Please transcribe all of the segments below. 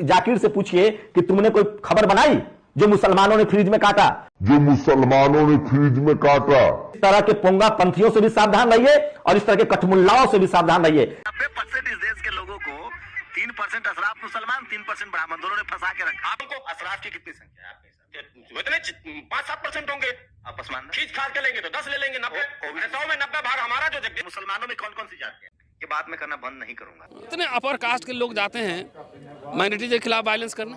जाकिर से पूछिए कि तुमने कोई खबर बनाई जो मुसलमानों ने फ्रिज में काटा, इस तरह के पोंगा पंथियों से भी सावधान रहिए और इस तरह के कठमुल्लाओं से भी सावधान रहिए। 90% इस देश के लोगों को 3% अशराफ मुसलमान, 3% ब्राह्मण, दोनों ने फंसा के रखा। आपको अशराफ की कितनी संख्या है आपके हिसाब? इतने 5-7% होंगे। आप खींच खाच के लेंगे तो 10 ले लेंगे, 90 100 में 90 भाग हमारा जो जगह। मुसलमानों में कौन कौन सी जाति है ये बात मैं करना बंद नहीं करूंगा। इतने अपर कास्ट के लोग जाते हैं माइनॉरिटी के खिलाफ वायलेंस करने।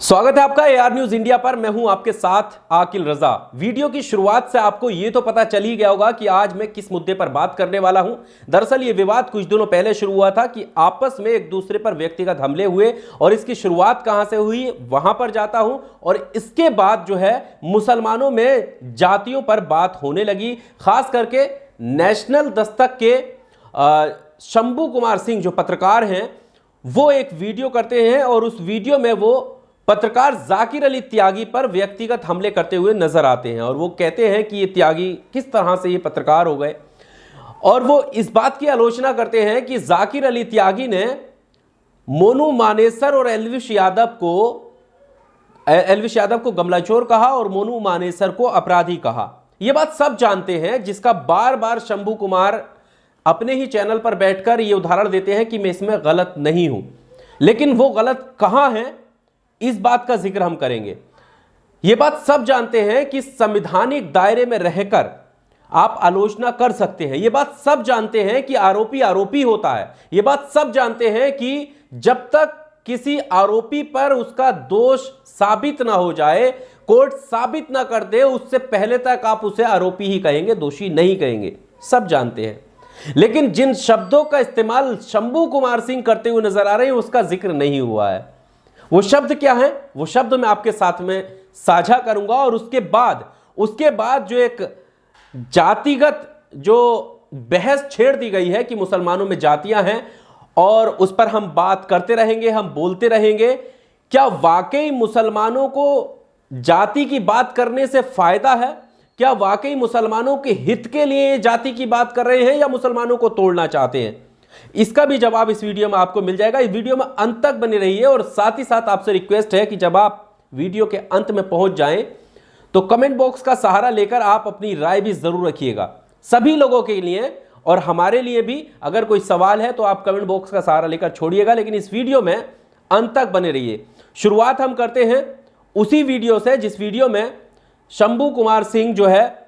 स्वागत है आपका AR न्यूज इंडिया पर। मैं हूं आपके साथ आकिल रजा। वीडियो की शुरुआत से आपको यह तो पता चल ही गया होगा कि आज मैं किस मुद्दे पर बात करने वाला हूं। दरअसल ये विवाद कुछ दिनों पहले शुरू हुआ था कि आपस में एक दूसरे पर व्यक्तिगत हमले हुए और इसकी शुरुआत कहां से हुई वहां पर जाता हूं। और इसके बाद जो है मुसलमानों में जातियों पर बात होने लगी। खास करके नेशनल दस्तक के शंभू कुमार सिंह जो पत्रकार हैं वो एक वीडियो करते हैं और उस वीडियो में वो पत्रकार जाकिर अली त्यागी पर व्यक्तिगत हमले करते हुए नजर आते हैं। और वो कहते हैं कि ये त्यागी किस तरह से ये पत्रकार हो गए और वो इस बात की आलोचना करते हैं कि जाकिर अली त्यागी ने मोनू मानेसर और एल्विश यादव को गमलाचोर कहा और मोनू मानेसर को अपराधी कहा। यह बात सब जानते हैं, जिसका बार बार शंभू कुमार अपने ही चैनल पर बैठकर ये उदाहरण देते हैं कि मैं इसमें गलत नहीं हूं। लेकिन वो गलत कहां है इस बात का जिक्र हम करेंगे। ये बात सब जानते हैं कि संवैधानिक दायरे में रहकर आप आलोचना कर सकते हैं। ये बात सब जानते हैं कि आरोपी आरोपी होता है। ये बात सब जानते हैं कि जब तक किसी आरोपी पर उसका दोष साबित ना हो जाए, कोर्ट साबित ना कर दे, उससे पहले तक आप उसे आरोपी ही कहेंगे, दोषी नहीं कहेंगे। सब जानते हैं। लेकिन जिन शब्दों का इस्तेमाल शंभू कुमार सिंह करते हुए नजर आ रहे हैं उसका जिक्र नहीं हुआ है। वो शब्द क्या है, वो शब्द मैं आपके साथ में साझा करूंगा। और उसके बाद जो एक जातिगत जो बहस छेड़ दी गई है कि मुसलमानों में जातियां हैं और उस पर हम बात करते रहेंगे, हम बोलते रहेंगे। क्या वाकई मुसलमानों को जाति की बात करने से फायदा है? क्या वाकई मुसलमानों के हित के लिए जाति की बात कर रहे हैं या मुसलमानों को तोड़ना चाहते हैं? इसका भी जवाब इस वीडियो में आपको मिल जाएगा। इस वीडियो में अंत तक बने रहिए और साथ ही साथ आपसे रिक्वेस्ट है कि जब आप वीडियो के अंत में पहुंच जाएं तो कमेंट बॉक्स का सहारा लेकर आप अपनी राय भी जरूर रखिएगा। सभी लोगों के लिए और हमारे लिए भी अगर कोई सवाल है तो आप कमेंट बॉक्स का सहारा लेकर छोड़िएगा, लेकिन इस वीडियो में अंत तक बने रहिए। शुरुआत हम करते हैं उसी वीडियो से जिस वीडियो में शंभू कुमार सिंह जो है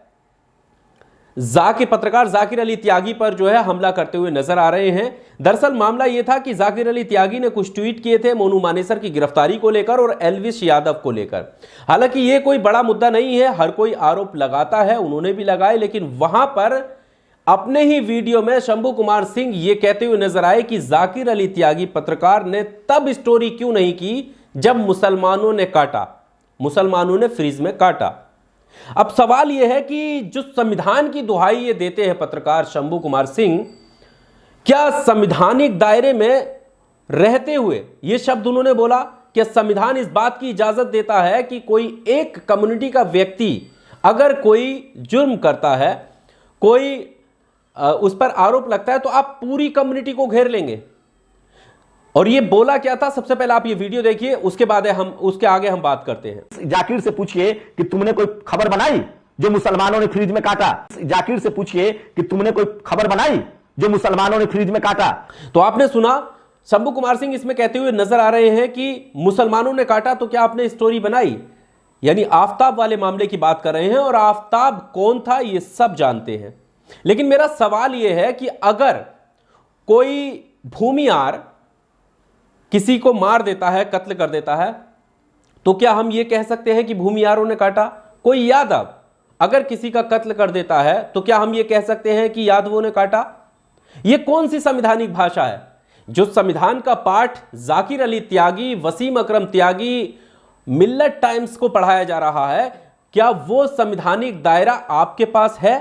पत्रकार जाकिर अली त्यागी पर जो है हमला करते हुए नजर आ रहे हैं। दरअसल मामला यह था कि जाकिर अली त्यागी ने कुछ ट्वीट किए थे मोनू मानेसर की गिरफ्तारी को लेकर और एल्विश यादव को लेकर। हालांकि यह कोई बड़ा मुद्दा नहीं है, हर कोई आरोप लगाता है, उन्होंने भी लगाए। लेकिन वहां पर अपने ही वीडियो में शंभू कुमार सिंह ये कहते हुए नजर आए कि जाकिर अली त्यागी पत्रकार ने तब स्टोरी क्यों नहीं की जब मुसलमानों ने काटा, मुसलमानों ने फ्रीज में काटा। अब सवाल यह है कि जो संविधान की दुहाई ये देते हैं पत्रकार शंभू कुमार सिंह, क्या संवैधानिक दायरे में रहते हुए ये शब्द उन्होंने बोला कि संविधान इस बात की इजाजत देता है कि कोई एक कम्युनिटी का व्यक्ति अगर कोई जुर्म करता है, कोई उस पर आरोप लगता है तो आप पूरी कम्युनिटी को घेर लेंगे। और ये बोला क्या था, सबसे पहले आप ये वीडियो देखिए, उसके आगे हम बात करते हैं। जाकिर से पूछिए कि तुमने कोई खबर बनाई जो मुसलमानों ने फ्रिज में काटा। जाकिर से पूछिए कि तुमने कोई खबर बनाई जो मुसलमानों ने फ्रिज में काटा। तो आपने सुना, शंभू कुमार सिंह इसमें कहते हुए नजर आ रहे हैं कि मुसलमानों ने काटा तो क्या आपने स्टोरी बनाई? यानी आफ्ताब वाले मामले की बात कर रहे हैं। और आफ्ताब कौन था ये सब जानते हैं। लेकिन मेरा सवाल यह है कि अगर कोई भूमियार किसी को मार देता है, कत्ल कर देता है, तो क्या हम ये कह सकते हैं कि भूमियारों ने काटा? कोई यादव अगर किसी का कत्ल कर देता है तो क्या हम ये कह सकते हैं कि यादवों ने काटा? ये कौन सी संवैधानिक भाषा है? जो संविधान का पाठ जाकिर अली त्यागी, वसीम अकरम त्यागी, मिल्लत टाइम्स को पढ़ाया जा रहा है, क्या वो संवैधानिक दायरा आपके पास है?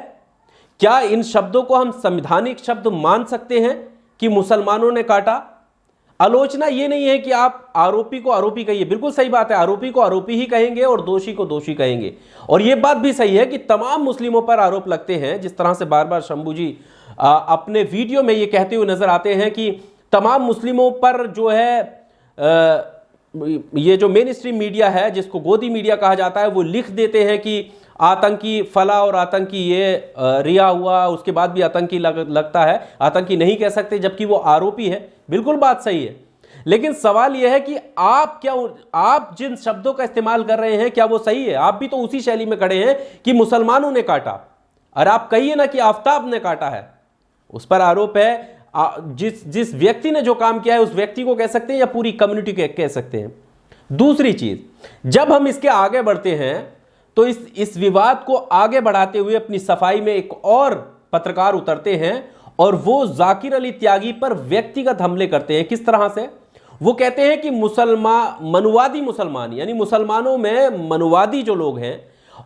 क्या इन शब्दों को हम संवैधानिक शब्द मान सकते हैं कि मुसलमानों ने काटा? आलोचना ये नहीं है कि आप आरोपी को आरोपी कहिए, बिल्कुल सही बात है, आरोपी को आरोपी ही कहेंगे और दोषी को दोषी कहेंगे। और यह बात भी सही है कि तमाम मुस्लिमों पर आरोप लगते हैं, जिस तरह से बार बार शंभू जी अपने वीडियो में ये कहते हुए नजर आते हैं कि तमाम मुस्लिमों पर जो है ये जो मेन स्ट्रीम मीडिया है, जिसको गोदी मीडिया कहा जाता है, वो लिख देते हैं कि आतंकी फला और आतंकी ये रिया हुआ, उसके बाद भी आतंकी लगता है, आतंकी नहीं कह सकते, जबकि वो आरोपी है। बिल्कुल बात सही है, लेकिन सवाल यह है कि आप जिन शब्दों का इस्तेमाल कर रहे हैं क्या वो सही है? आप भी तो उसी शैली में खड़े हैं कि मुसलमानों ने काटा, और आप कहिए ना कि आफ्ताब ने काटा है, उस पर आरोप है। जिस व्यक्ति ने जो काम किया है उस व्यक्ति को कह सकते हैं या पूरी कम्युनिटी को कह सकते हैं। दूसरी चीज, जब हम इसके आगे बढ़ते हैं तो इस विवाद को आगे बढ़ाते हुए अपनी सफाई में एक और पत्रकार उतरते हैं और वो जाकिर अली त्यागी पर व्यक्तिगत हमले करते हैं। किस तरह से? वो कहते हैं कि मनुवादी मुसलमान, यानी मुसलमानों में मनुवादी जो लोग हैं,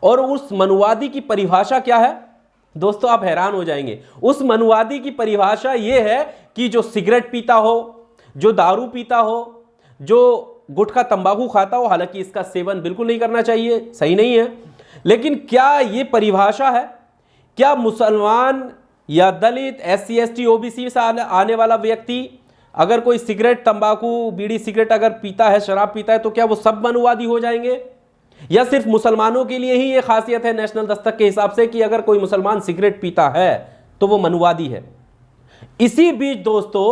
और उस मनुवादी की परिभाषा क्या है दोस्तों, आप हैरान हो जाएंगे। उस मनुवादी की परिभाषा यह है कि जो सिगरेट पीता हो, जो दारू पीता हो, जो गुटखा तंबाकू खाता हो, हालांकि इसका सेवन बिल्कुल नहीं करना चाहिए, सही नहीं है, लेकिन क्या यह परिभाषा है? क्या मुसलमान या दलित, SC ST OBC से आने वाला व्यक्ति अगर कोई सिगरेट तंबाकू बीड़ी सिगरेट अगर पीता है, शराब पीता है, तो क्या वो सब मनुवादी हो जाएंगे? या सिर्फ मुसलमानों के लिए ही ये खासियत है नेशनल दस्तक के हिसाब से कि अगर कोई मुसलमान सिगरेट पीता है तो वो मनुवादी है? इसी बीच दोस्तों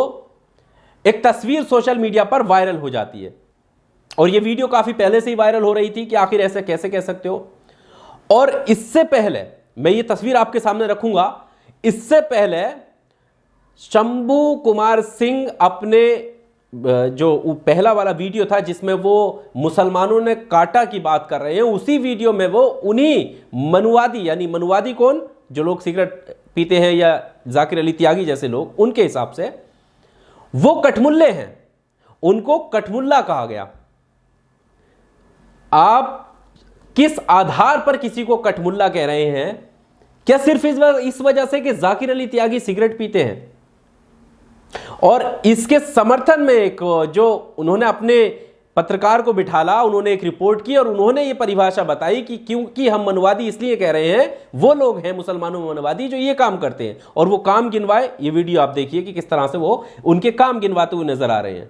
एक तस्वीर सोशल मीडिया पर वायरल हो जाती है, और ये वीडियो काफी पहले से ही वायरल हो रही थी कि आखिर ऐसे कैसे कह सकते हो। और इससे पहले मैं ये तस्वीर आपके सामने रखूंगा, इससे पहले शंभू कुमार सिंह अपने जो पहला वाला वीडियो था जिसमें वो मुसलमानों ने काटा की बात कर रहे हैं, उसी वीडियो में वो उन्हीं मनुवादी, यानी मनुवादी कौन, जो लोग सिगरेट पीते हैं या जाकिर अली त्यागी जैसे लोग, उनके हिसाब से वो कठमुल्ले हैं, उनको कठमुल्ला कहा गया। आप किस आधार पर किसी को कठमुल्ला कह रहे हैं? क्या सिर्फ इस वजह से कि जाकिर अली त्यागी सिगरेट पीते हैं? और इसके समर्थन में एक जो उन्होंने अपने पत्रकार को बिठाला, उन्होंने एक रिपोर्ट की और उन्होंने ये परिभाषा बताई कि क्योंकि हम मनुवादी इसलिए कह रहे हैं, वो लोग हैं मुसलमानों में मनुवादी जो ये काम करते हैं, और वो काम गिनवाए। ये वीडियो आप देखिए कि किस तरह से वो उनके काम गिनवाते हुए नजर आ रहे हैं।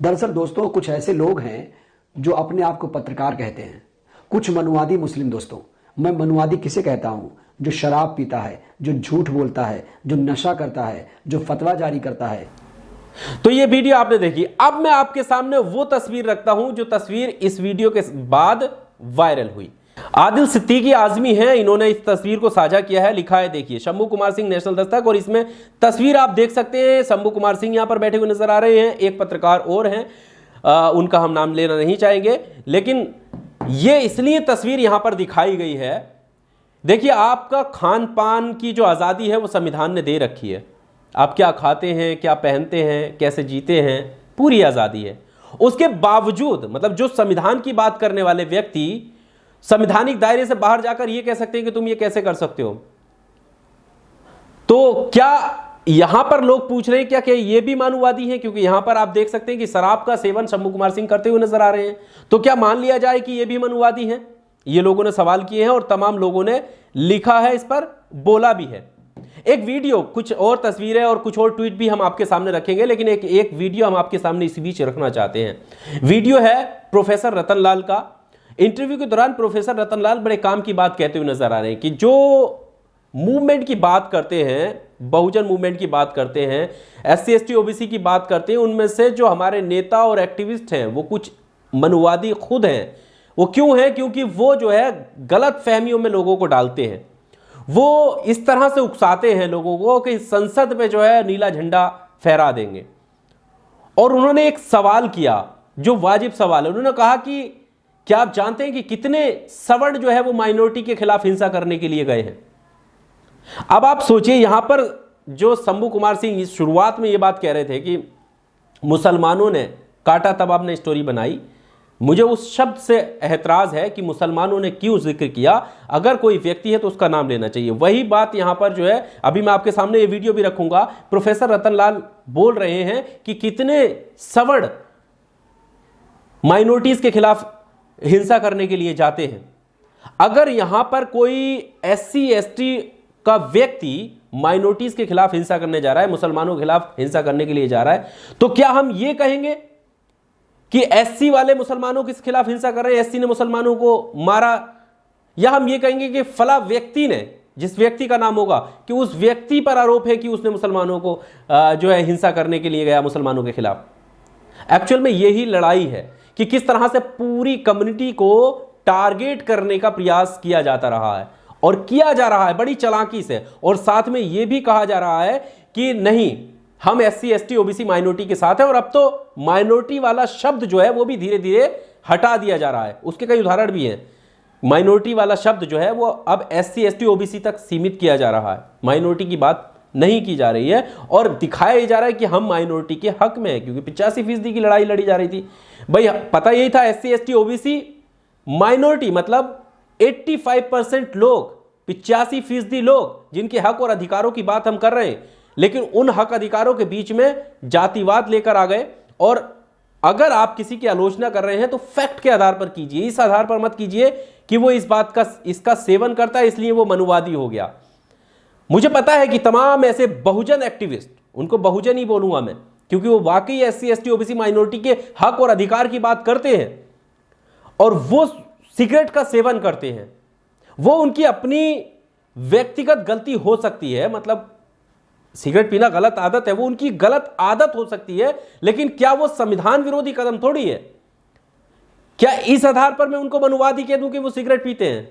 दरअसल दोस्तों, कुछ ऐसे लोग हैं जो अपने आप को पत्रकार कहते हैं, कुछ मनुवादी मुस्लिम। दोस्तों, मैं मनुवादी किसे कहता हूं? जो शराब पीता है, जो झूठ बोलता है, जो नशा करता है, जो फतवा जारी करता है। तो ये वीडियो आपने देखी। अब मैं आपके सामने वो तस्वीर रखता हूं जो तस्वीर इस वीडियो के बाद वायरल हुई। आदिल सिद्दीकी आजमी हैं, इन्होंने इस तस्वीर को साझा किया है। लिखा है, देखिए, शंभू कुमार सिंह नेशनल दस्तक, और इसमें तस्वीर आप देख सकते हैं। शंभू कुमार सिंह यहां पर बैठे हुए नजर आ रहे हैं, एक पत्रकार और हैं, उनका हम नाम लेना नहीं चाहेंगे, लेकिन ये इसलिए तस्वीर यहां पर दिखाई गई है। देखिए, आपका खान पान की जो आज़ादी है वो संविधान ने दे रखी है। आप क्या खाते हैं, क्या पहनते हैं, कैसे जीते हैं, पूरी आज़ादी है। उसके बावजूद, मतलब जो संविधान की बात करने वाले व्यक्ति संवैधानिक दायरे से बाहर जाकर ये कह सकते हैं कि तुम ये कैसे कर सकते हो। तो क्या यहां पर लोग पूछ रहे हैं क्या ये भी मानववादी हैं? क्योंकि यहां पर आप देख सकते हैं कि शराब का सेवन शंभू कुमार सिंह करते हुए नजर आ रहे हैं। तो क्या मान लिया जाए कि ये भी मानववादी हैं? ये लोगों ने सवाल किए हैं और तमाम लोगों ने लिखा है, इस पर बोला भी है। एक वीडियो, कुछ और तस्वीरें और कुछ और ट्वीट भी हम आपके सामने रखेंगे, लेकिन एक वीडियो हम आपके सामने इसी बीच रखना चाहते हैं। वीडियो है प्रोफेसर रतनलाल का। इंटरव्यू के दौरान प्रोफेसर रतनलाल बड़े काम की बात कहते हुए नजर आ रहे हैं कि जो मूवमेंट की बात करते हैं, बहुजन मूवमेंट की बात करते हैं, SC ST OBC की बात करते हैं, उनमें से जो हमारे नेता और एक्टिविस्ट हैं वो कुछ मनुवादी खुद हैं। वो क्यों है? क्योंकि वो जो है गलत फहमियों में लोगों को डालते हैं। वो इस तरह से उकसाते हैं लोगों को कि संसद में जो है नीला झंडा फहरा देंगे। और उन्होंने एक सवाल किया जो वाजिब सवाल है। उन्होंने कहा कि क्या आप जानते हैं कि कितने सवर्ण जो है वो माइनॉरिटी के खिलाफ हिंसा करने के लिए गए हैं? अब आप सोचिए, यहां पर जो शंभू कुमार सिंह शुरुआत में ये बात कह रहे थे कि मुसलमानों ने काटा, तब आपने स्टोरी बनाई। मुझे उस शब्द से एतराज है कि मुसलमानों ने क्यों जिक्र किया। अगर कोई व्यक्ति है तो उसका नाम लेना चाहिए। वही बात यहां पर जो है, अभी मैं आपके सामने ये वीडियो भी रखूंगा, प्रोफेसर रतनलाल बोल रहे हैं कि कितने सवर्ण माइनॉरिटीज के खिलाफ हिंसा करने के लिए जाते हैं। अगर यहां पर कोई SC ST का व्यक्ति माइनॉरिटीज के खिलाफ हिंसा करने जा रहा है, मुसलमानों के खिलाफ हिंसा करने के लिए जा रहा है, तो क्या हम ये कहेंगे कि एससी वाले मुसलमानों के खिलाफ हिंसा कर रहे हैं, एससी ने मुसलमानों को मारा, या हम ये कहेंगे कि फला व्यक्ति ने, जिस व्यक्ति का नाम होगा, कि उस व्यक्ति पर आरोप है कि उसने मुसलमानों को जो है हिंसा करने के लिए गया मुसलमानों के खिलाफ। एक्चुअल में यही लड़ाई है कि किस तरह से पूरी कम्युनिटी को टारगेट करने का प्रयास किया जाता रहा है और किया जा रहा है बड़ी चालाकी से, और साथ में यह भी कहा जा रहा है कि नहीं, हम एससी एसटी ओबीसी माइनॉरिटी के साथ हैं, और अब तो माइनॉरिटी वाला शब्द जो है वो भी धीरे धीरे हटा दिया जा रहा है। उसके कई उदाहरण भी हैं। माइनॉरिटी वाला शब्द जो है वो अब एससी एसटी ओबीसी तक सीमित किया जा रहा है, माइनॉरिटी की बात नहीं की जा रही है, और दिखाया जा रहा है कि हम माइनॉरिटी के हक में हैं, क्योंकि 85% की लड़ाई लड़ी जा रही थी। भाई पता यही था, एससी एसटी ओबीसी माइनॉरिटी मतलब 85% लोग, 85% लोग जिनके हक और अधिकारों की बात हम कर रहे हैं, लेकिन उन हक अधिकारों के बीच में जातिवाद लेकर आ गए। और अगर आप किसी की आलोचना कर रहे हैं तो फैक्ट के आधार पर कीजिए, इस आधार पर मत कीजिए कि वो इसका सेवन करता है इसलिए वो मनुवादी हो गया। मुझे पता है कि तमाम ऐसे बहुजन एक्टिविस्ट, उनको बहुजन ही बोलूंगा मैं, क्योंकि वो वाकई एससी एसटी ओबीसी माइनॉरिटी के हक और अधिकार की बात करते हैं, और वो सिगरेट का सेवन करते हैं। वो उनकी अपनी व्यक्तिगत गलती हो सकती है, मतलब सिगरेट पीना गलत आदत है, वो उनकी गलत आदत हो सकती है, लेकिन क्या वो संविधान विरोधी कदम थोड़ी है? क्या इस आधार पर मैं उनको मनुवादी कह दूं कि वो सिगरेट पीते हैं?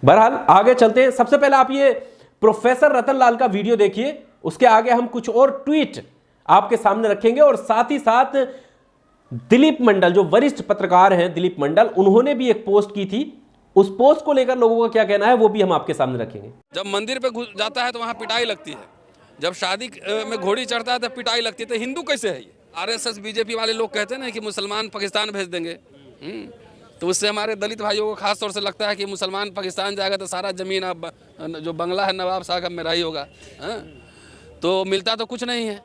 बहरहाल आगे चलते हैं। सबसे पहले आप ये प्रोफेसर रतन लाल का वीडियो देखिए, उसके आगे हम कुछ और ट्वीट आपके सामने रखेंगे, और साथ ही साथ दिलीप मंडल, जो वरिष्ठ पत्रकार हैं दिलीप मंडल, उन्होंने भी एक पोस्ट की थी। उस पोस्ट को लेकर लोगों का क्या कहना है वो भी हम आपके सामने रखेंगे। जब मंदिर पे घुस जाता है तो वहाँ पिटाई लगती है, जब शादी में घोड़ी चढ़ता है तो पिटाई लगती है। तो हिंदू कैसे है ये? आरएसएस बीजेपी वाले लोग कहते हैं ना कि मुसलमान पाकिस्तान भेज देंगे, तो उससे हमारे दलित भाइयों को खास तौर से लगता है कि मुसलमान पाकिस्तान जाएगा तो सारा ज़मीन अब जो बंगला है नवाब शाह का मेरा ही होगा। तो मिलता तो कुछ नहीं है,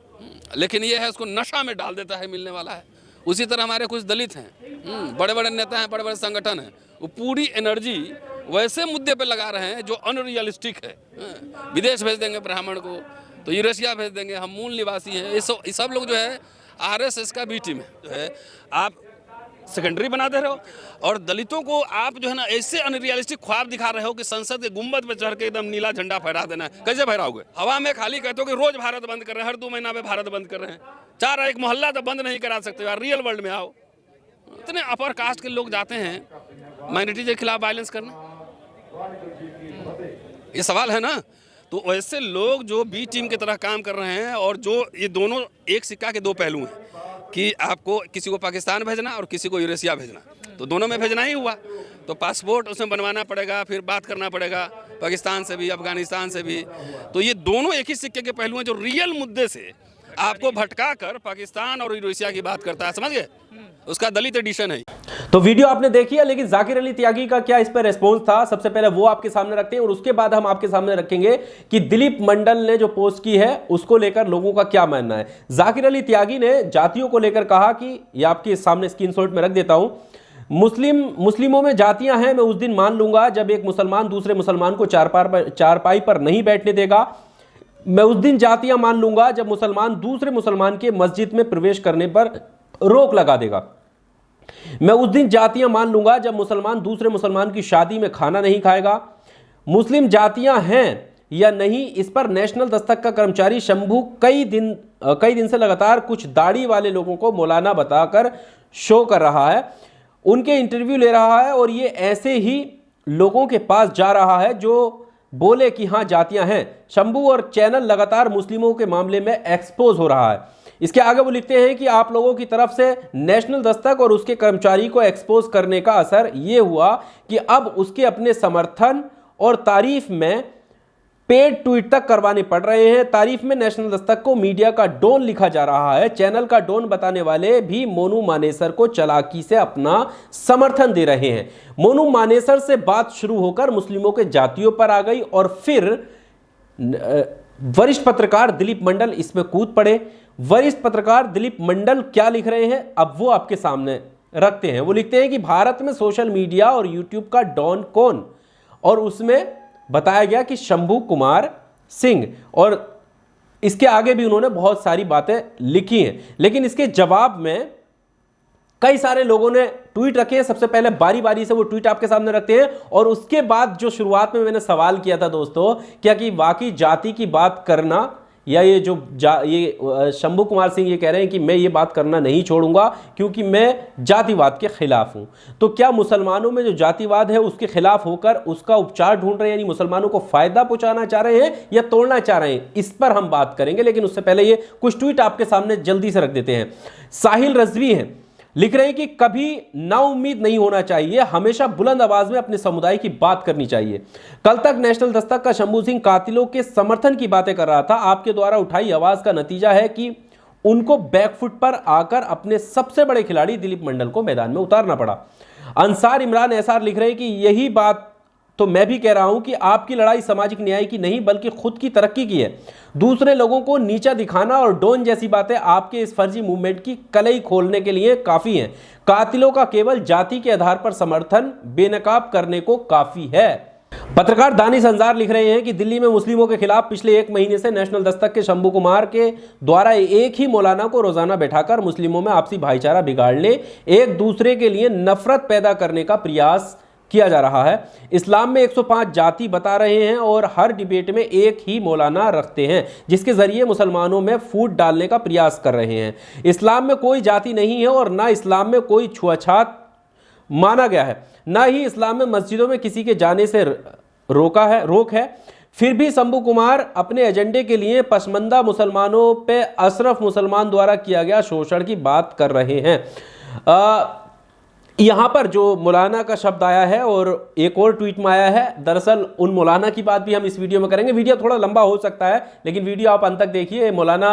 लेकिन ये है उसको नशा में डाल देता है, मिलने वाला है। उसी तरह हमारे कुछ दलित हैं, बड़े बड़े नेता हैं, बड़े बड़े संगठन हैं, वो पूरी एनर्जी वैसे मुद्दे पे लगा रहे हैं जो अनरियलिस्टिक है। विदेश भेज देंगे ब्राह्मण को, तो यूरेशिया भेज देंगे, हम मूल निवासी हैं। ये सब लोग जो है आरएसएस का बी टीम है, जो है आप सेकेंडरी बना दे रहे हो, और दलितों को आप जो है ना ऐसे अनरियलिस्टिक ख्वाब दिखा रहे हो कि संसद के गुंबद पे चढ़ के एकदम नीला झंडा फहरा देना है। कैसे फहराओगे? हवा में खाली कहते हो कि रोज भारत बंद कर रहे हैं, हर 2 महीना में भारत बंद कर रहे हैं, 4 एक मोहल्ला तो बंद नहीं करा सकते यार, रियल वर्ल्ड में आओ। इतने अपर कास्ट के लोग जाते हैं माइनॉरिटी के खिलाफ वायलेंस करना, ये सवाल है ना। तो ऐसे लोग जो बी टीम की तरह काम कर रहे हैं, और जो ये दोनों एक सिक्का के 2 पहलू हैं कि आपको किसी को पाकिस्तान भेजना और किसी को यूरेशिया भेजना, तो दोनों में भेजना ही हुआ, तो पासपोर्ट उसमें बनवाना पड़ेगा, फिर बात करना पड़ेगा पाकिस्तान से भी, अफगानिस्तान से भी। तो ये दोनों एक ही सिक्के के पहलू हैं जो रियल मुद्दे से आपको भटका कर पाकिस्तान और यूरेशिया की बात करता है, समझ गए? उसका दलित एडिशन है। तो वीडियो आपने देखी है, लेकिन जाकिर अली त्यागी का क्या इस पर रेस्पॉन्स था, सबसे पहले वो आपके सामने रखते हैं, और उसके बाद हम आपके सामने रखेंगे कि दिलीप मंडल ने जो पोस्ट की है उसको लेकर लोगों का क्या मानना है। जाकिर अली त्यागी ने जातियों को लेकर कहा कि ये आपके सामने स्क्रीनशॉट में रख देता हूं, मुस्लिमों में जातियां हैं, मैं उस दिन मान लूंगा जब एक मुसलमान दूसरे मुसलमान को चारपाई पर नहीं बैठने देगा। मैं उस दिन जातियां मान लूंगा जब मुसलमान दूसरे मुसलमान के मस्जिद में प्रवेश करने पर रोक लगा देगा। मैं उस दिन जातियां मान लूंगा जब मुसलमान दूसरे मुसलमान की शादी में खाना नहीं खाएगा। मुस्लिम जातियां हैं या नहीं, इस पर नेशनल दस्तक का कर्मचारी शंभू कई दिन से लगातार कुछ दाढ़ी वाले लोगों को मौलाना बताकर शो कर रहा है, उनके इंटरव्यू ले रहा है, और ये ऐसे ही लोगों के पास जा रहा है जो बोले कि हाँ जातियां हैं। शंभू और चैनल लगातार मुस्लिमों के मामले में एक्सपोज हो रहा है। इसके आगे वो लिखते हैं कि आप लोगों की तरफ से नेशनल दस्तक और उसके कर्मचारी को एक्सपोज करने का असर ये हुआ कि अब उसके अपने समर्थन और तारीफ में पेड ट्वीट तक करवाने पड़ रहे हैं। तारीफ में नेशनल दस्तक को मीडिया का डॉन लिखा जा रहा है। चैनल का डॉन बताने वाले भी मोनू मानेसर को चालाकी से अपना समर्थन दे रहे हैं। मोनू मानेसर से बात शुरू होकर मुस्लिमों के जातियों पर आ गई, और फिर वरिष्ठ पत्रकार दिलीप मंडल इसमें कूद पड़े। वरिष्ठ पत्रकार दिलीप मंडल क्या लिख रहे हैं अब वो आपके सामने रखते हैं। वो लिखते हैं कि भारत में सोशल मीडिया और यूट्यूब का डॉन कौन, और उसमें बताया गया कि शंभू कुमार सिंह, और इसके आगे भी उन्होंने बहुत सारी बातें लिखी हैं। लेकिन इसके जवाब में कई सारे लोगों ने ट्वीट रखे हैं। सबसे पहले बारी बारी से वो ट्वीट आपके सामने रखते हैं और उसके बाद जो शुरुआत में मैंने सवाल किया था दोस्तों, क्या कि वाकई जाति की बात करना, या ये शंभू कुमार सिंह ये कह रहे हैं कि मैं ये बात करना नहीं छोड़ूंगा क्योंकि मैं जातिवाद के खिलाफ हूं। तो क्या मुसलमानों में जो जातिवाद है उसके खिलाफ होकर उसका उपचार ढूंढ रहे हैं, यानी मुसलमानों को फायदा पहुंचाना चाह रहे हैं या तोड़ना चाह रहे हैं? इस पर हम बात करेंगे, लेकिन उससे पहले ये कुछ ट्वीट आपके सामने जल्दी से रख देते हैं। साहिल रजवी हैं, लिख रहे हैं कि कभी नाउम्मीद नहीं होना चाहिए, हमेशा बुलंद आवाज में अपने समुदाय की बात करनी चाहिए। कल तक नेशनल दस्तक का शंभू सिंह कातिलों के समर्थन की बातें कर रहा था। आपके द्वारा उठाई आवाज का नतीजा है कि उनको बैकफुट पर आकर अपने सबसे बड़े खिलाड़ी दिलीप मंडल को मैदान में उतारना पड़ा। अंसार इमरान एसआर लिख रहे हैं कि यही बात तो मैं भी कह रहा हूं कि आपकी लड़ाई सामाजिक न्याय की नहीं बल्कि खुद की तरक्की की है। दूसरे लोगों को नीचा दिखाना और डोन जैसी बातें आपके इस फर्जी मूवमेंट की कलई खोलने के लिए काफी हैं। कातिलों का केवल जाति के आधार पर समर्थन बेनकाब करने को काफी है। पत्रकार दानिश अंजार लिख रहे हैं कि दिल्ली में मुस्लिमों के खिलाफ पिछले 1 महीने से नेशनल दस्तक के शंभू कुमार के द्वारा एक ही मौलाना को रोजाना बैठाकर मुस्लिमों में आपसी भाईचारा बिगाड़ने, एक दूसरे के लिए नफरत पैदा करने का प्रयास किया जा रहा है। इस्लाम में 105 जाति बता रहे हैं और हर डिबेट में एक ही मौलाना रखते हैं, जिसके जरिए मुसलमानों में फूट डालने का प्रयास कर रहे हैं। इस्लाम में कोई जाति नहीं है और ना इस्लाम में कोई छुआछात माना गया है, ना ही इस्लाम में मस्जिदों में किसी के जाने से रोक है। फिर भी शंभू कुमार अपने एजेंडे के लिए पसमंदा मुसलमानों पे अशरफ मुसलमान द्वारा किया गया शोषण की बात कर रहे हैं। यहां पर जो मौलाना का शब्द आया है और एक और ट्वीट में आया है, दरअसल उन मौलाना की बात भी हम इस वीडियो में करेंगे। वीडियो थोड़ा लंबा हो सकता है लेकिन वीडियो आप अंत तक देखिए। मौलाना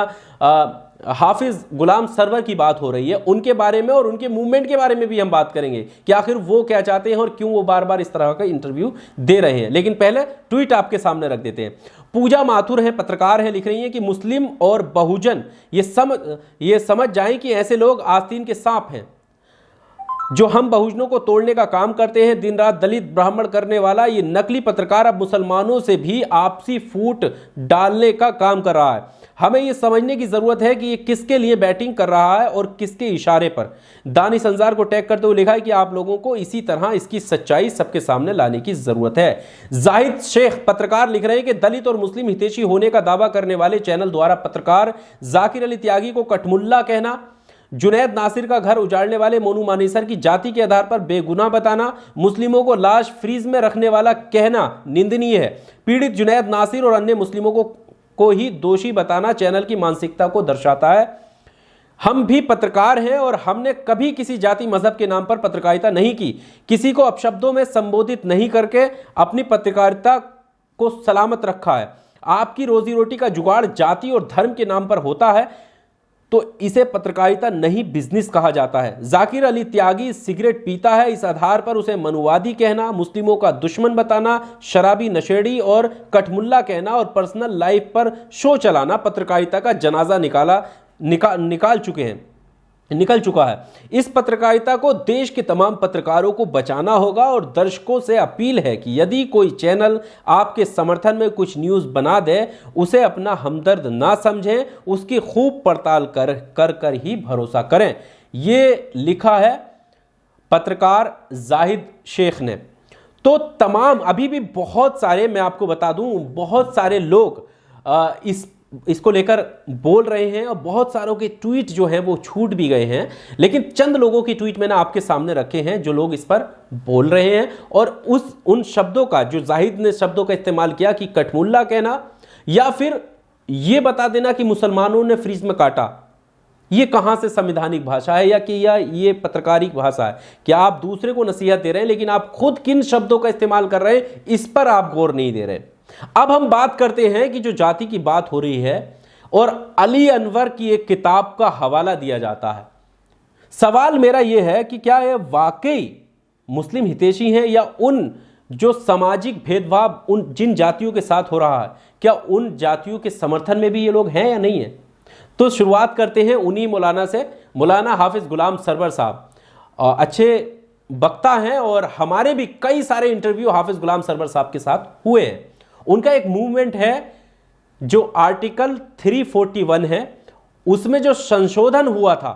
हाफिज गुलाम सरवर की बात हो रही है, उनके बारे में और उनके मूवमेंट के बारे में भी हम बात करेंगे कि आखिर वो क्या चाहते हैं और क्यों वो बार बार इस तरह का इंटरव्यू दे रहे हैं। लेकिन पहले ट्वीट आपके सामने रख देते हैं। पूजा माथुर है, पत्रकार है, लिख रही हैं कि मुस्लिम और बहुजन ये समझ जाएं कि ऐसे लोग आस्तीन के सांप हैं जो हम बहुजनों को तोड़ने का काम करते हैं। दिन रात दलित ब्राह्मण करने वाला ये नकली पत्रकार अब मुसलमानों से भी आपसी फूट डालने का काम कर रहा है। हमें ये समझने की जरूरत है कि ये किसके लिए बैटिंग कर रहा है और किसके इशारे पर। दानिश अंजार को टैग करते हुए लिखा है कि आप लोगों को इसी तरह इसकी सच्चाई सबके सामने लाने की जरूरत है। जाहिद शेख पत्रकार लिख रहे हैं कि दलित और मुस्लिम हितैषी होने का दावा करने वाले चैनल द्वारा पत्रकार जाकिर अली त्यागी को कठमुल्ला कहना, जुनैद नासिर का घर उजाड़ने वाले मोनू मानेसर की जाति के आधार पर बेगुनाह बताना, मुस्लिमों को लाश फ्रीज में रखने वाला कहना निंदनीय है। पीड़ित जुनैद नासिर और अन्य मुस्लिमों को ही दोषी बताना चैनल की मानसिकता को दर्शाता है। हम भी पत्रकार हैं और हमने कभी किसी जाति मजहब के नाम पर पत्रकारिता नहीं की, किसी को अपशब्दों में संबोधित नहीं करके अपनी पत्रकारिता को सलामत रखा है। आपकी रोजी रोटी का जुगाड़ जाति और धर्म के नाम पर होता है तो इसे पत्रकारिता नहीं बिजनेस कहा जाता है। जाकिर अली त्यागी सिगरेट पीता है, इस आधार पर उसे मनुवादी कहना, मुस्लिमों का दुश्मन बताना, शराबी नशेड़ी और कठमुल्ला कहना और पर्सनल लाइफ पर शो चलाना पत्रकारिता का जनाजा निकल चुका है। इस पत्रकारिता को देश के तमाम पत्रकारों को बचाना होगा और दर्शकों से अपील है कि यदि कोई चैनल आपके समर्थन में कुछ न्यूज़ बना दे, उसे अपना हमदर्द ना समझें, उसकी खूब पड़ताल कर ही भरोसा करें। ये लिखा है पत्रकार जाहिद शेख ने। तो तमाम अभी भी बहुत सारे, मैं आपको बता दूं, बहुत सारे लोग इसको लेकर बोल रहे हैं और बहुत सारों के ट्वीट जो हैं वो छूट भी गए हैं, लेकिन चंद लोगों की ट्वीट मैंने आपके सामने रखे हैं जो लोग इस पर बोल रहे हैं। और उन शब्दों का जो जाहिद ने शब्दों का इस्तेमाल किया कि कठमुल्ला कहना या फिर ये बता देना कि मुसलमानों ने फ्रीज में काटा, ये कहां से संवैधानिक भाषा है या कि ये पत्रकारिक भाषा है? क्या आप दूसरे को नसीहत दे रहे हैं लेकिन आप खुद किन शब्दों का इस्तेमाल कर रहे हैं इस पर आप गौर नहीं दे रहे। अब हम बात करते हैं कि जो जाति की बात हो रही है और अली अनवर की एक किताब का हवाला दिया जाता है। सवाल मेरा यह है कि क्या यह वाकई मुस्लिम हितैषी हैं या उन जो सामाजिक भेदभाव उन जिन जातियों के साथ हो रहा है, क्या उन जातियों के समर्थन में भी ये लोग हैं या नहीं है? तो शुरुआत करते हैं उन्हीं मौलाना से। मौलाना हाफिज गुलाम सरवर साहब अच्छे वक्ता हैं और हमारे भी कई सारे इंटरव्यू हाफिज गुलाम सरवर साहब के साथ हुए हैं। उनका एक मूवमेंट है जो आर्टिकल 341 है, उसमें जो संशोधन हुआ था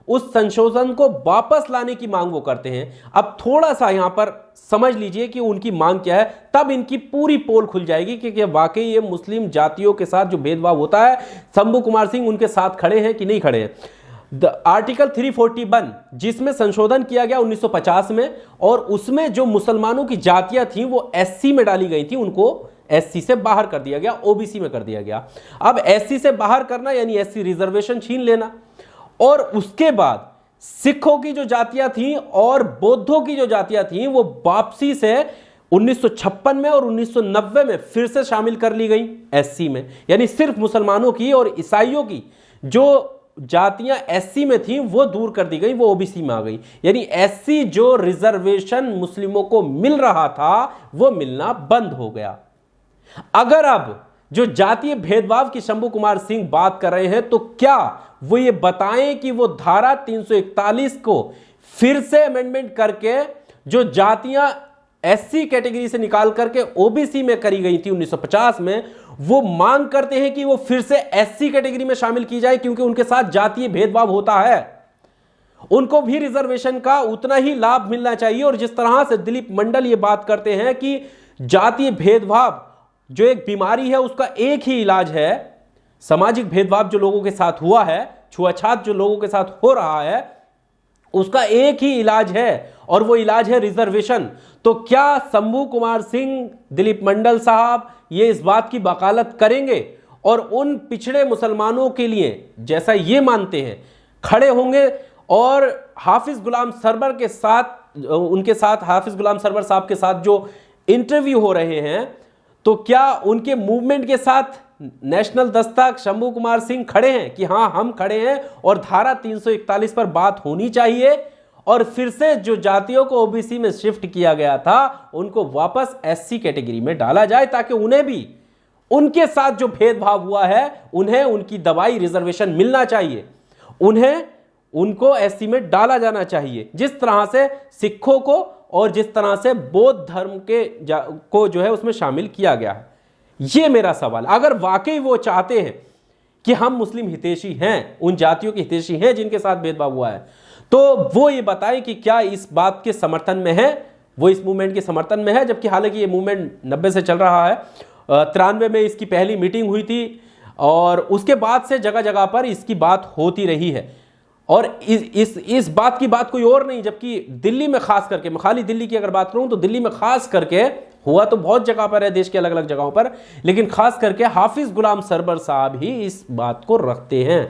उस संशोधन को वापस लाने की मांग वो करते हैं। अब थोड़ा सा यहां पर समझ लीजिए कि उनकी मांग क्या है, तब इनकी पूरी पोल खुल जाएगी कि वाकई ये मुस्लिम जातियों के साथ जो भेदभाव होता है, शंभू कुमार सिंह उनके साथ खड़े हैं कि नहीं खड़े हैं। आर्टिकल 341 जिसमें संशोधन किया गया 1950 में, और उसमें जो मुसलमानों की जातियां थी वो एससी में डाली गई थी, उनको एससी से बाहर कर दिया गया, ओबीसी में कर दिया गया। अब एससी से बाहर करना यानी एससी रिजर्वेशन छीन लेना, और उसके बाद सिखों की जो जातियां थी और बौद्धों की जो जातियां थी वो वापसी से 1956 में और 1990 में फिर से शामिल कर ली गई एससी में। यानी सिर्फ मुसलमानों की और ईसाइयों की जो जातियां एससी में थी वो दूर कर दी गई, वो ओबीसी में आ गई। यानी एससी जो रिजर्वेशन मुस्लिमों को मिल रहा था वो मिलना बंद हो गया। अगर अब जो जातीय भेदभाव की शंभू कुमार सिंह बात कर रहे हैं तो क्या वो ये बताएं कि वो धारा 341 को फिर से अमेंडमेंट करके जो जातियां एससी कैटेगरी से निकाल करके ओबीसी में करी गई थी 1950 में, वो मांग करते हैं कि वो फिर से एससी कैटेगरी में शामिल की जाए, क्योंकि उनके साथ जातीय भेदभाव होता है, उनको भी रिजर्वेशन का उतना ही लाभ मिलना चाहिए। और जिस तरह से दिलीप मंडल ये बात करते हैं कि जातीय भेदभाव जो एक बीमारी है उसका एक ही इलाज है, सामाजिक भेदभाव जो लोगों के साथ हुआ है, छुआछूत जो लोगों के साथ हो रहा है, उसका एक ही इलाज है और वो इलाज है रिजर्वेशन। तो क्या शंभू कुमार सिंह, दिलीप मंडल साहब ये इस बात की वकालत करेंगे और उन पिछड़े मुसलमानों के लिए, जैसा ये मानते हैं, खड़े होंगे? और हाफिज गुलाम सरवर के साथ, उनके साथ हाफिज गुलाम सरवर साहब के साथ जो इंटरव्यू हो रहे हैं, तो क्या उनके मूवमेंट के साथ नेशनल दस्तक, शंभू कुमार सिंह खड़े हैं कि हां हम खड़े हैं और धारा 341 पर बात होनी चाहिए और फिर से जो जातियों को ओबीसी में शिफ्ट किया गया था उनको वापस एससी कैटेगरी में डाला जाए, ताकि उन्हें भी उनके साथ जो भेदभाव हुआ है उन्हें उनकी दवाई रिजर्वेशन मिलना चाहिए, उन्हें उनको एससी में डाला जाना चाहिए, जिस तरह से सिखों को और जिस तरह से बौद्ध धर्म को जो है उसमें शामिल किया गया है। ये मेरा सवाल। अगर वाकई वो चाहते हैं कि हम मुस्लिम हितैषी हैं, उन जातियों के हितैषी हैं जिनके साथ भेदभाव हुआ है, तो वो ये बताएं कि क्या इस बात के समर्थन में है, वो इस मूवमेंट के समर्थन में है। जबकि हालांकि ये मूवमेंट 90 से चल रहा है, 93 में इसकी पहली मीटिंग हुई थी और उसके बाद से जगह जगह पर इसकी बात होती रही है। और इस बात की बात कोई और नहीं, जबकि दिल्ली में खास करके, मैं खाली दिल्ली की अगर बात करूं तो दिल्ली में खास करके हुआ तो बहुत जगह पर है, देश के अलग अलग जगहों पर, लेकिन खास करके हाफिज गुलाम सरवर साहब ही इस बात को रखते हैं।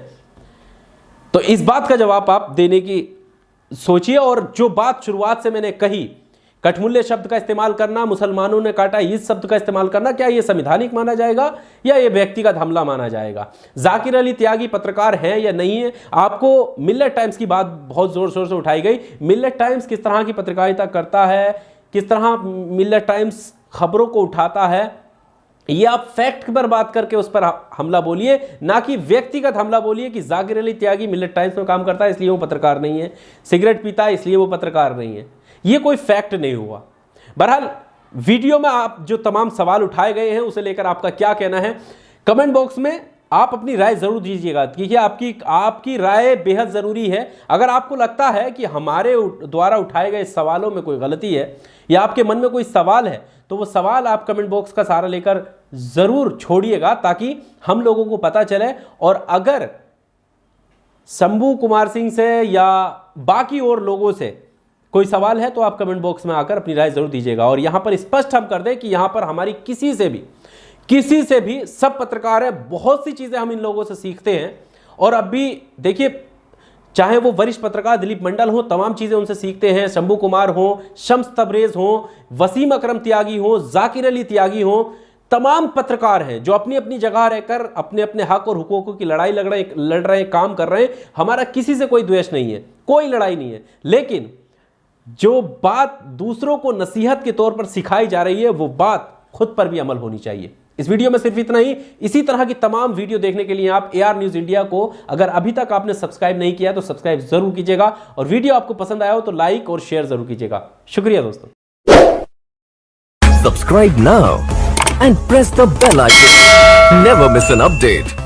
तो इस बात का जवाब आप देने की सोचिए। और जो बात शुरुआत से मैंने कही, कठमुल्ले शब्द का इस्तेमाल करना, मुसलमानों ने काटा इस शब्द का इस्तेमाल करना, क्या यह संवैधानिक माना जाएगा या यह व्यक्तिगत हमला माना जाएगा? जाकिर अली त्यागी पत्रकार हैं या नहीं है? आपको मिल्लत टाइम्स की बात बहुत जोर शोर से उठाई गई। मिल्लत टाइम्स किस तरह की पत्रकारिता करता है, किस तरह मिल्लत टाइम्स खबरों को उठाता है, ये आप फैक्ट पर बात करके उस पर हमला बोलिए, ना कि व्यक्तिगत हमला बोलिए कि जाकिर अली त्यागी मिल्लत टाइम्स में काम करता है इसलिए वो पत्रकार नहीं है, सिगरेट पीता है इसलिए वो पत्रकार नहीं है। ये कोई फैक्ट नहीं हुआ। बहरहाल वीडियो में आप जो तमाम सवाल उठाए गए हैं उसे लेकर आपका क्या कहना है, कमेंट बॉक्स में आप अपनी राय जरूर दीजिएगा, क्योंकि आपकी राय बेहद जरूरी है। अगर आपको लगता है कि हमारे द्वारा उठाए गए सवालों में कोई गलती है या आपके मन में कोई सवाल है, तो वो सवाल आप कमेंट बॉक्स का सहारा लेकर जरूर छोड़िएगा, ताकि हम लोगों को पता चले। और अगर शंभू कुमार सिंह से या बाकी और लोगों से कोई सवाल है तो आप कमेंट बॉक्स में आकर अपनी राय जरूर दीजिएगा। और यहां पर स्पष्ट हम कर दें कि यहां पर हमारी किसी से भी सब पत्रकार है, बहुत सी चीजें हम इन लोगों से सीखते हैं। और अब भी देखिए, चाहे वो वरिष्ठ पत्रकार दिलीप मंडल हो, तमाम चीजें उनसे सीखते हैं। शंभू कुमार हो, शम्स तबरेज हो, वसीम अकरम त्यागी हो, जाकिर अली त्यागी हो, तमाम पत्रकार हैं जो अपनी अपनी जगह रहकर अपने अपने हक और हुकूकों की लड़ाई लड़ रहे हैं, काम कर रहे हैं। हमारा किसी से कोई द्वेष नहीं है, कोई लड़ाई नहीं है, लेकिन जो बात दूसरों को नसीहत के तौर पर सिखाई जा रही है वो बात खुद पर भी अमल होनी चाहिए। इस वीडियो में सिर्फ इतना ही। इसी तरह की तमाम वीडियो देखने के लिए आप AR न्यूज़ इंडिया को अगर अभी तक आपने सब्सक्राइब नहीं किया तो सब्सक्राइब जरूर कीजिएगा, और वीडियो आपको पसंद आया हो तो लाइक और शेयर जरूर कीजिएगा। शुक्रिया दोस्तों। Subscribe now and press the bell icon. Never miss an update.